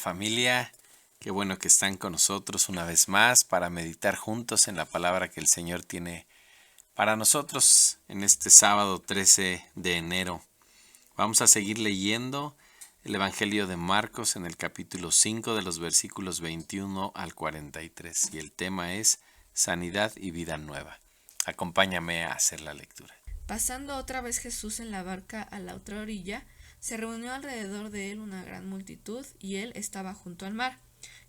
familia, qué bueno que están con nosotros una vez más para meditar juntos en la palabra que el Señor tiene para nosotros en este sábado 13 de enero. Vamos a seguir leyendo el Evangelio de Marcos en el capítulo 5 de los versículos 21 al 43 y el tema es Sanidad y Vida Nueva. Acompáñame a hacer la lectura. Pasando otra vez Jesús en la barca a la otra orilla, se reunió alrededor de él una gran multitud, y él estaba junto al mar.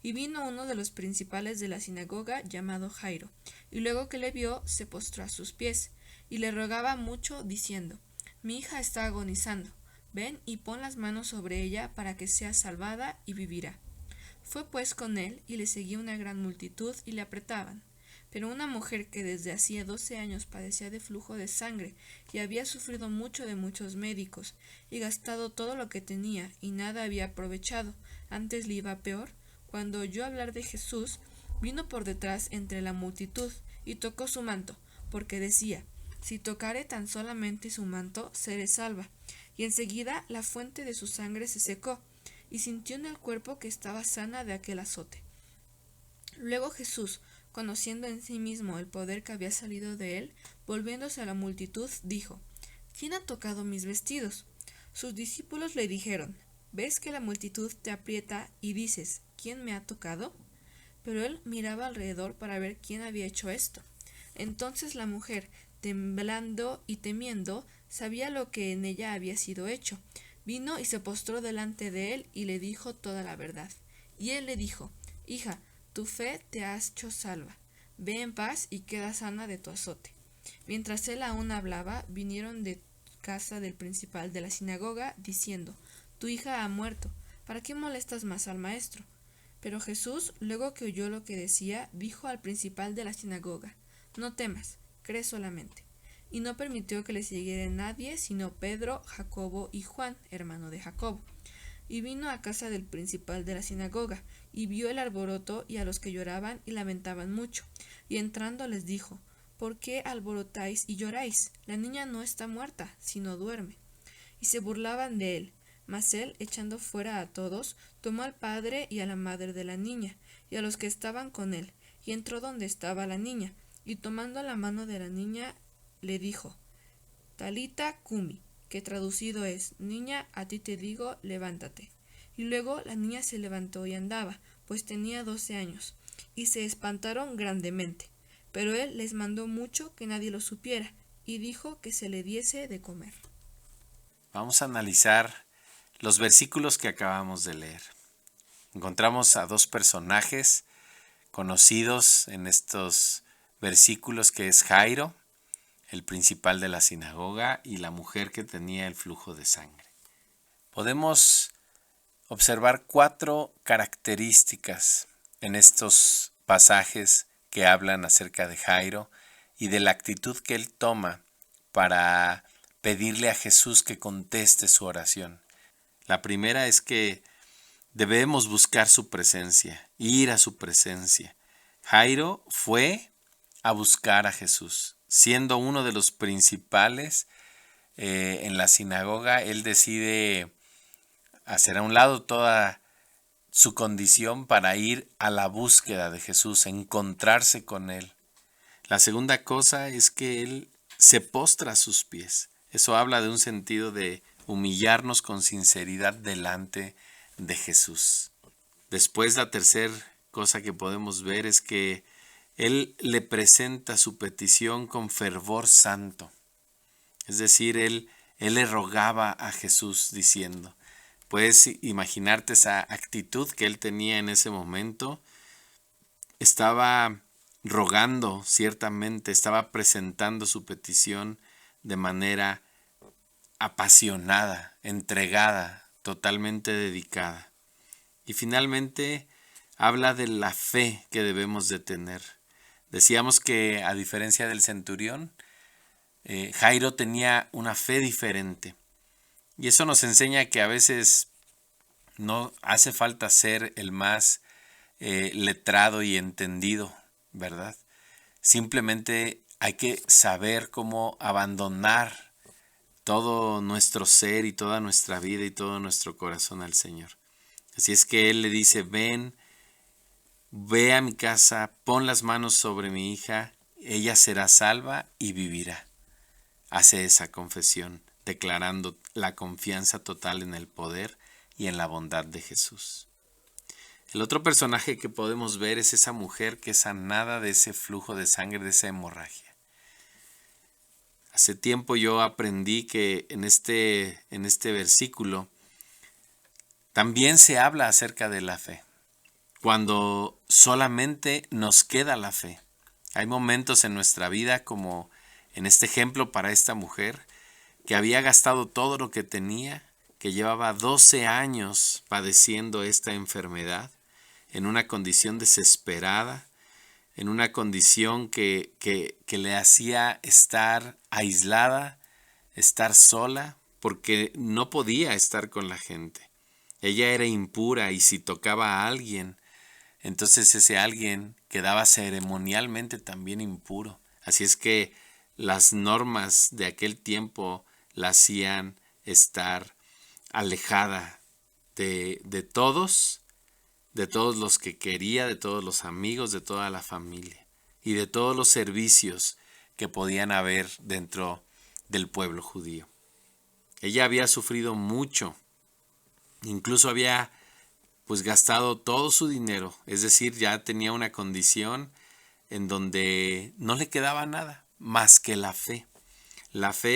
Y vino uno de los principales de la sinagoga, llamado Jairo, y luego que le vio, se postró a sus pies, y le rogaba mucho, diciendo: Mi hija está agonizando, ven y pon las manos sobre ella para que sea salvada y vivirá. Fue pues con él, y le seguía una gran multitud, y le apretaban. Pero una mujer que desde hacía 12 años padecía de flujo de sangre, y había sufrido mucho de muchos médicos, y gastado todo lo que tenía, y nada había aprovechado, antes le iba peor, cuando oyó hablar de Jesús, vino por detrás entre la multitud, y tocó su manto, porque decía: Si tocare tan solamente su manto, seré salva. Y enseguida la fuente de su sangre se secó, y sintió en el cuerpo que estaba sana de aquel azote. Luego Jesús, conociendo en sí mismo el poder que había salido de él, volviéndose a la multitud, dijo: ¿Quién ha tocado mis vestidos? Sus discípulos le dijeron: ¿Ves que la multitud te aprieta y dices: ¿Quién me ha tocado? Pero él miraba alrededor para ver quién había hecho esto. Entonces la mujer, temblando y temiendo, sabía lo que en ella había sido hecho. Vino y se postró delante de él y le dijo toda la verdad. Y él le dijo: Hija, tu fe te ha hecho salva. Ve en paz y queda sana de tu azote. Mientras él aún hablaba, vinieron de casa del principal de la sinagoga, diciendo: Tu hija ha muerto. ¿Para qué molestas más al maestro? Pero Jesús, luego que oyó lo que decía, dijo al principal de la sinagoga: No temas, cree solamente. Y no permitió que le siguiera nadie, sino Pedro, Jacobo y Juan, hermano de Jacobo. Y vino a casa del principal de la sinagoga, y vio el alboroto y a los que lloraban y lamentaban mucho. Y entrando les dijo: ¿Por qué alborotáis y lloráis? La niña no está muerta, sino duerme. Y se burlaban de él. Mas él, echando fuera a todos, tomó al padre y a la madre de la niña, y a los que estaban con él, y entró donde estaba la niña, y tomando la mano de la niña, le dijo: Talita cumi, que traducido es: Niña, a ti te digo, levántate. Y luego la niña se levantó y andaba, pues tenía 12 años, y se espantaron grandemente. Pero él les mandó mucho que nadie lo supiera, y dijo que se le diese de comer. Vamos a analizar los versículos que acabamos de leer. Encontramos a dos personajes conocidos en estos versículos, que es Jairo, el principal de la sinagoga, y la mujer que tenía el flujo de sangre. Podemos observar 4 características en estos pasajes que hablan acerca de Jairo y de la actitud que él toma para pedirle a Jesús que conteste su oración. La primera es que debemos buscar su presencia, ir a su presencia. Jairo fue a buscar a Jesús. Siendo uno de los principales en la sinagoga, él decide hacer a un lado toda su condición para ir a la búsqueda de Jesús, encontrarse con él. La segunda cosa es que él se postra a sus pies. Eso habla de un sentido de humillarnos con sinceridad delante de Jesús. Después, la tercera cosa que podemos ver es que él le presenta su petición con fervor santo. Es decir, él le rogaba a Jesús diciendo, puedes imaginarte esa actitud que él tenía en ese momento. Estaba rogando, ciertamente, estaba presentando su petición de manera apasionada, entregada, totalmente dedicada. Y finalmente habla de la fe que debemos de tener. Decíamos que a diferencia del centurión, Jairo tenía una fe diferente. Y eso nos enseña que a veces no hace falta ser el más letrado y entendido, ¿verdad? Simplemente hay que saber cómo abandonar todo nuestro ser y toda nuestra vida y todo nuestro corazón al Señor. Así es que él le dice, ven, ve a mi casa, pon las manos sobre mi hija, ella será salva y vivirá. Hace esa confesión, declarando la confianza total en el poder y en la bondad de Jesús. El otro personaje que podemos ver es esa mujer que es sanada de ese flujo de sangre, de esa hemorragia. Hace tiempo yo aprendí que en este versículo también se habla acerca de la fe, cuando solamente nos queda la fe. Hay momentos en nuestra vida, como en este ejemplo para esta mujer, que había gastado todo lo que tenía, que llevaba 12 años padeciendo esta enfermedad, en una condición desesperada, en una condición que le hacía estar aislada, estar sola, porque no podía estar con la gente. Ella era impura y si tocaba a alguien, entonces ese alguien quedaba ceremonialmente también impuro. Así es que las normas de aquel tiempo la hacían estar alejada de todos los que quería, de todos los amigos, de toda la familia y de todos los servicios que podían haber dentro del pueblo judío. Ella había sufrido mucho, incluso había gastado todo su dinero, es decir, ya tenía una condición en donde no le quedaba nada más que la fe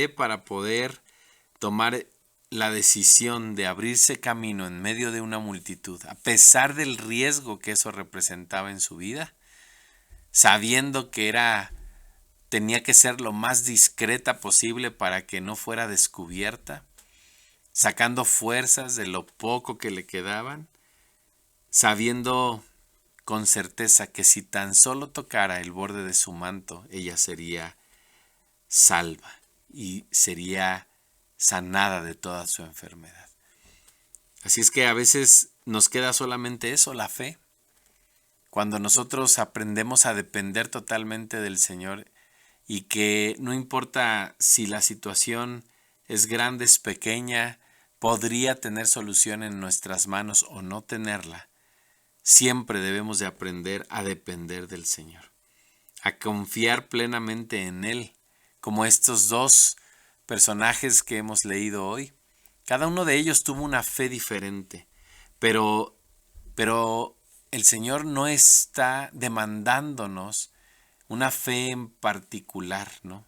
para poder tomar la decisión de abrirse camino en medio de una multitud, a pesar del riesgo que eso representaba en su vida, sabiendo que tenía que ser lo más discreta posible para que no fuera descubierta, sacando fuerzas de lo poco que le quedaban, sabiendo con certeza que si tan solo tocara el borde de su manto, ella sería salva y sería sanada de toda su enfermedad. Así es que a veces nos queda solamente eso, la fe. Cuando nosotros aprendemos a depender totalmente del Señor y que no importa si la situación es grande, es pequeña, podría tener solución en nuestras manos o no tenerla, siempre debemos de aprender a depender del Señor, a confiar plenamente en Él, como estos dos personajes que hemos leído hoy. Cada uno de ellos tuvo una fe diferente, pero el Señor no está demandándonos una fe en particular, ¿no?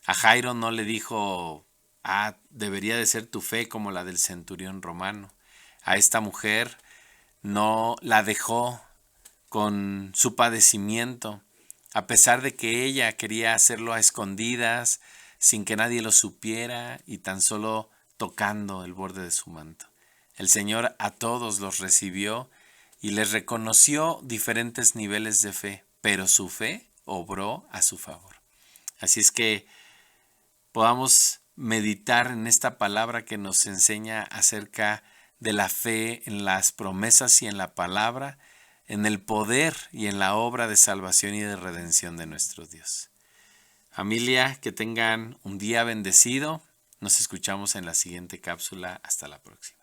A Jairo no le dijo, debería de ser tu fe como la del centurión romano. A esta mujer no la dejó con su padecimiento, a pesar de que ella quería hacerlo a escondidas, sin que nadie lo supiera y tan solo tocando el borde de su manto. El Señor a todos los recibió y les reconoció diferentes niveles de fe, pero su fe obró a su favor. Así es que podamos meditar en esta palabra que nos enseña acerca de la fe en las promesas y en la palabra, en el poder y en la obra de salvación y de redención de nuestro Dios. Familia, que tengan un día bendecido. Nos escuchamos en la siguiente cápsula. Hasta la próxima.